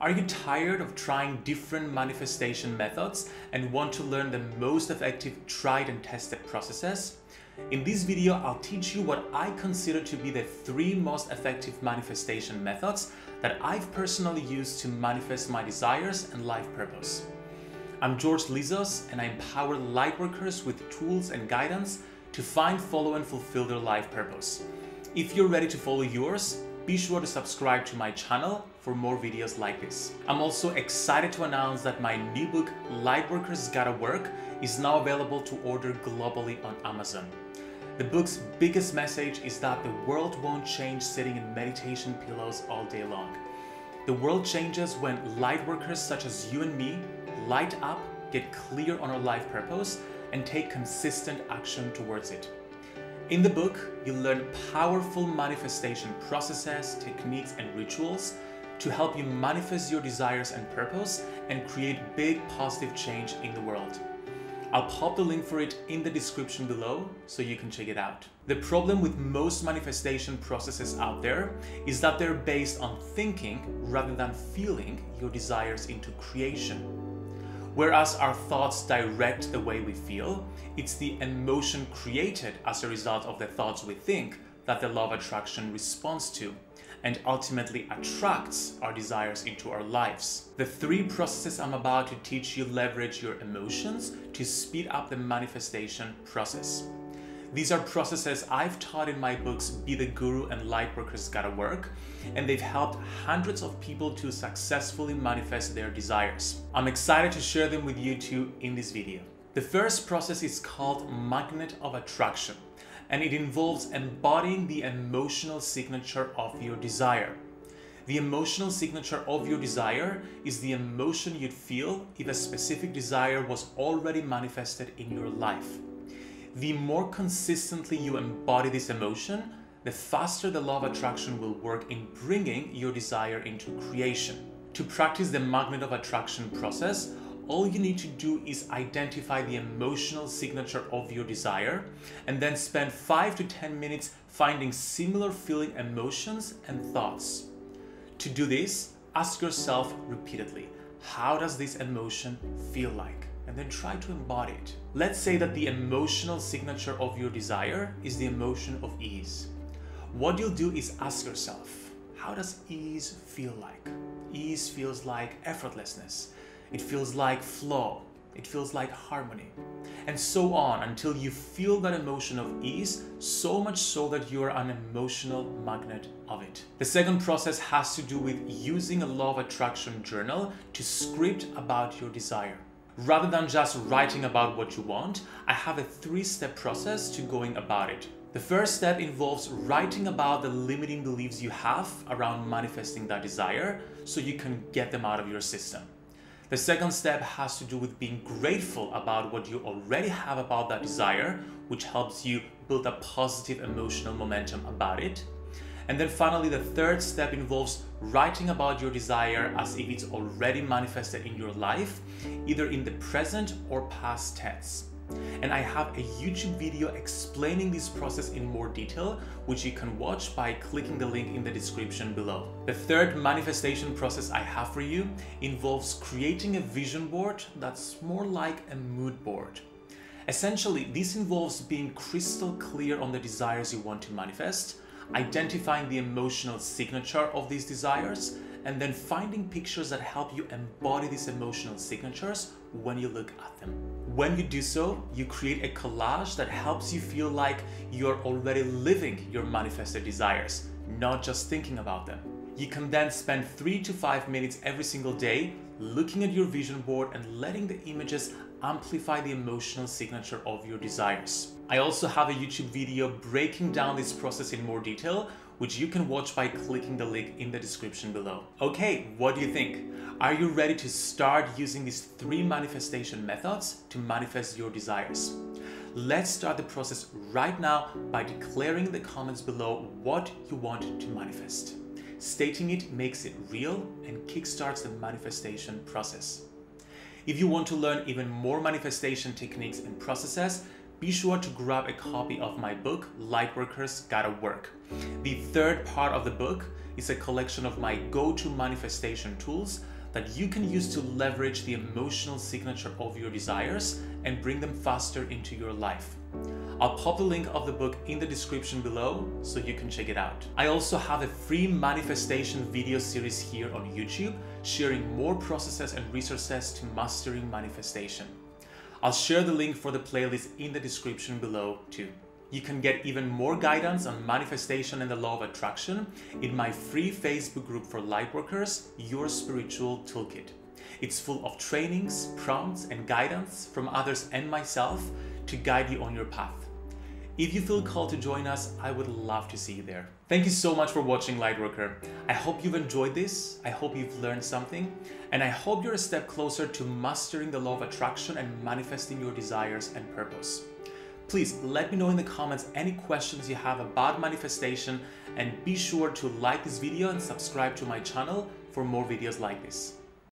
Are you tired of trying different manifestation methods and want to learn the most effective tried and tested processes? In this video, I'll teach you what I consider to be the 3 most effective manifestation methods that I've personally used to manifest my desires and life purpose. I'm George Lizos, and I empower lightworkers with tools and guidance to find, follow, and fulfill their life purpose. If you're ready to follow yours, be sure to subscribe to my channel for more videos like this. I'm also excited to announce that my new book, Lightworkers Gotta Work, is now available to order globally on Amazon. The book's biggest message is that the world won't change sitting in meditation pillows all day long. The world changes when lightworkers such as you and me light up, get clear on our life purpose, and take consistent action towards it. In the book, you'll learn powerful manifestation processes, techniques, and rituals to help you manifest your desires and purpose and create big positive change in the world. I'll pop the link for it in the description below so you can check it out. The problem with most manifestation processes out there is that they're based on thinking rather than feeling your desires into creation. Whereas our thoughts direct the way we feel, it's the emotion created as a result of the thoughts we think that the law of attraction responds to and ultimately attracts our desires into our lives. The 3 processes I'm about to teach you leverage your emotions to speed up the manifestation process. These are processes I've taught in my books Be the Guru and Lightworkers Gotta Work, and they've helped hundreds of people to successfully manifest their desires. I'm excited to share them with you too in this video. The first process is called Magnet of Attraction, and it involves embodying the emotional signature of your desire. The emotional signature of your desire is the emotion you'd feel if a specific desire was already manifested in your life. The more consistently you embody this emotion, the faster the law of attraction will work in bringing your desire into creation. To practice the magnet of attraction process, all you need to do is identify the emotional signature of your desire and then spend 5 to 10 minutes finding similar feeling emotions and thoughts. To do this, ask yourself repeatedly, how does this emotion feel like? And then try to embody it. Let's say that the emotional signature of your desire is the emotion of ease. What you'll do is ask yourself, how does ease feel like? Ease feels like effortlessness. It feels like flow. It feels like harmony. And so on until you feel that emotion of ease, so much so that you are an emotional magnet of it. The second process has to do with using a law of attraction journal to script about your desire. Rather than just writing about what you want, I have a 3-step process to going about it. The first step involves writing about the limiting beliefs you have around manifesting that desire so you can get them out of your system. The second step has to do with being grateful about what you already have about that desire, which helps you build a positive emotional momentum about it. And then finally, the third step involves writing about your desire as if it's already manifested in your life, either in the present or past tense. And I have a YouTube video explaining this process in more detail, which you can watch by clicking the link in the description below. The third manifestation process I have for you involves creating a vision board that's more like a mood board. Essentially, this involves being crystal clear on the desires you want to manifest, identifying the emotional signature of these desires, and then finding pictures that help you embody these emotional signatures when you look at them. When you do so, you create a collage that helps you feel like you're already living your manifested desires, not just thinking about them. You can then spend 3 to 5 minutes every single day looking at your vision board and letting the images amplify the emotional signature of your desires. I also have a YouTube video breaking down this process in more detail, which you can watch by clicking the link in the description below. Okay, what do you think? Are you ready to start using these 3 manifestation methods to manifest your desires? Let's start the process right now by declaring in the comments below what you want to manifest. Stating it makes it real and kickstarts the manifestation process. If you want to learn even more manifestation techniques and processes, be sure to grab a copy of my book, Lightworkers Gotta Work. The third part of the book is a collection of my go-to manifestation tools that you can use to leverage the emotional signature of your desires and bring them faster into your life. I'll pop the link of the book in the description below so you can check it out. I also have a free manifestation video series here on YouTube, sharing more processes and resources to mastering manifestation. I'll share the link for the playlist in the description below too. You can get even more guidance on manifestation and the law of attraction in my free Facebook group for lightworkers, Your Spiritual Toolkit. It's full of trainings, prompts, and guidance from others and myself to guide you on your path. If you feel called to join us, I would love to see you there. Thank you so much for watching, Lightworker. I hope you've enjoyed this. I hope you've learned something. And I hope you're a step closer to mastering the law of attraction and manifesting your desires and purpose. Please let me know in the comments any questions you have about manifestation, and be sure to like this video and subscribe to my channel for more videos like this.